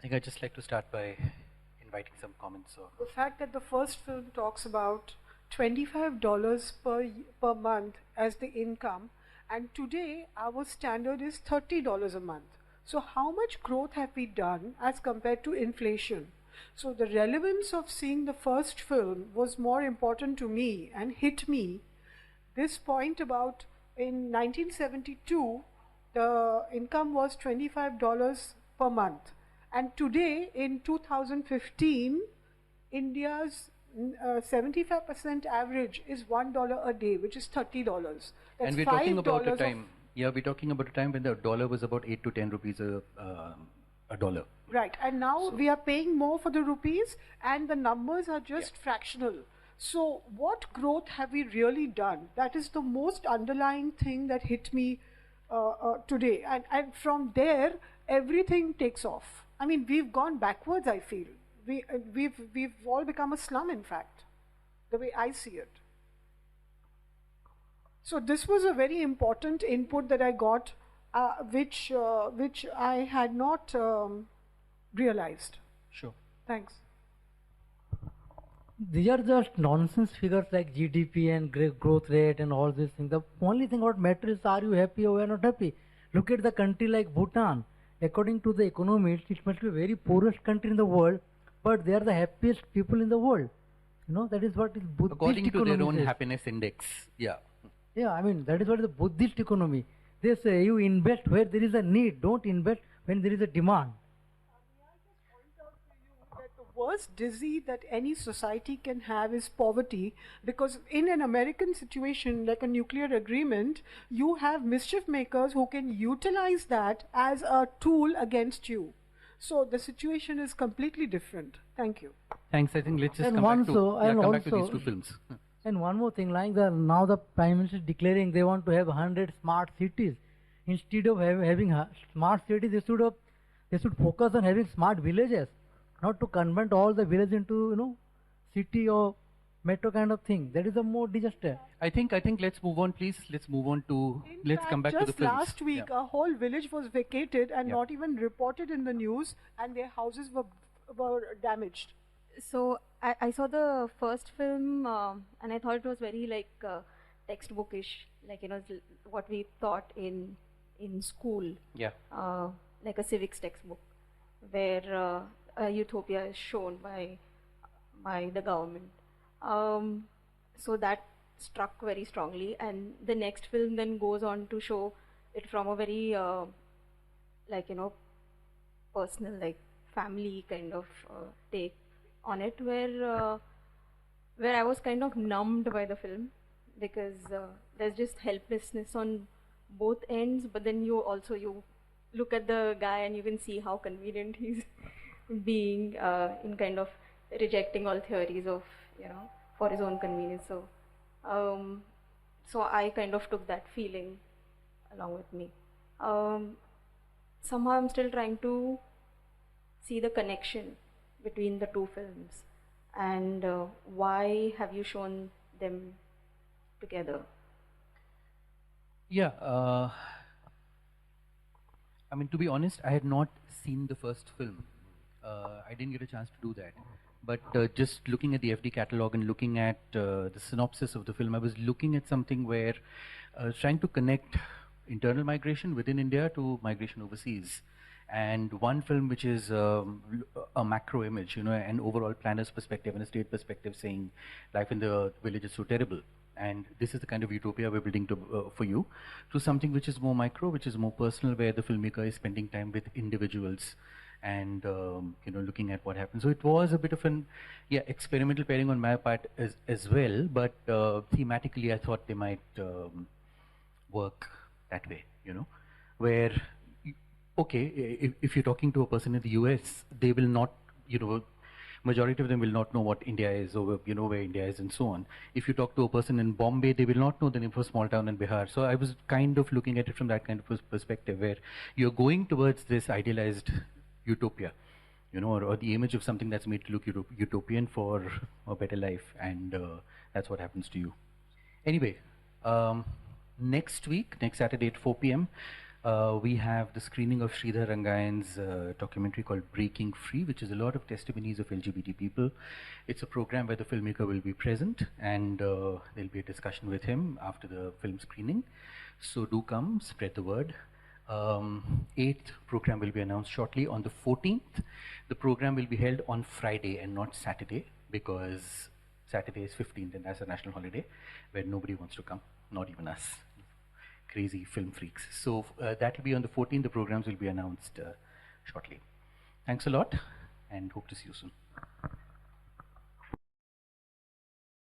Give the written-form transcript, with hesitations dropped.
think I'd just like to start by inviting some comments. Or The fact that the first film talks about $25 per month as the income, and today our standard is $30 a month. So how much growth have we done as compared to inflation? So the relevance of seeing the first film was more important to me and hit me. This point about in 1972, the income was $25 per month. And today, in 2015, India's 75% average is $1 a day, which is $30. That's and we're talking about a $5 time. Yeah, we're talking about a time when the dollar was about 8 to 10 rupees a dollar. Right, and now we are paying more for the rupees, and the numbers are just fractional. So, what growth have we really done? That is the most underlying thing that hit me today, and from there, everything takes off. I mean, we've gone backwards. I feel we've all become a slum. In fact, the way I see it. So this was a very important input that I got, which I had not realized. Sure. Thanks. These are just nonsense figures like GDP and growth rate and all these things. The only thing what matters is, are you happy or are you not happy? Look at the country like Bhutan. According to the economists, it must be a very poorest country in the world, but they are the happiest people in the world. You know, that is what is Buddhist according to their own says. happiness index. Yeah. Yeah, I mean, that is what is the Buddhist economy. They say you invest where there is a need, don't invest when there is a demand. The worst disease that any society can have is poverty, because in an American situation like a nuclear agreement, you have mischief makers who can utilize that as a tool against you. So the situation is completely different. Thank you. Thanks. I think let's just And come back to these two films. And one more thing, like now the Prime Minister is declaring they want to have 100 smart cities. Instead of having smart cities, they should focus on having smart villages, not to convert all the villages into city or metro kind of thing. That is a more disaster. I think let's move on, please. Let's move on to come back to the films. Just last week, a whole village was vacated and not even reported in the news, and their houses were damaged. So I saw the first film and I thought it was very like textbookish, like what we taught in school. Yeah. Like a civics textbook, where a utopia is shown by the government. So that struck very strongly, and the next film then goes on to show it from a very personal, like family kind of take on it, where I was kind of numbed by the film, because there's just helplessness on both ends, but then you look at the guy and you can see how convenient he's being in kind of rejecting all theories of for his own convenience. So so I kind of took that feeling along with me. Somehow I'm still trying to see the connection between the two films, and why have you shown them together? Yeah, I mean, to be honest, I had not seen the first film. I didn't get a chance to do that. But just looking at the FD catalog and looking at the synopsis of the film, I was looking at something where trying to connect internal migration within India to migration overseas. And one film which is a macro image, an overall planner's perspective and a state perspective, saying life in the village is so terrible. And this is the kind of utopia we're building for you, to something which is more micro, which is more personal, where the filmmaker is spending time with individuals and looking at what happens. So it was a bit of an experimental pairing on my part as well, but thematically I thought they might work that way, where if you're talking to a person in the US, they will not, majority of them will not know what India is, or where India is and so on. If you talk to a person in Bombay, they will not know the name of a small town in Bihar. So I was kind of looking at it from that kind of perspective, where you're going towards this idealized utopia, or the image of something that's made to look utopian for a better life, and that's what happens to you. Anyway, next Saturday at 4 p.m., We have the screening of Sridhar Rangayan's documentary called Breaking Free, which is a lot of testimonies of LGBT people. It's a program where the filmmaker will be present, and there'll be a discussion with him after the film screening. So do come, spread the word. Eighth program will be announced shortly. On the 14th, the program will be held on Friday and not Saturday, because Saturday is 15th and that's a national holiday where nobody wants to come, not even us, crazy film freaks. So that will be on the 14th. The programs will be announced shortly. Thanks a lot and hope to see you soon.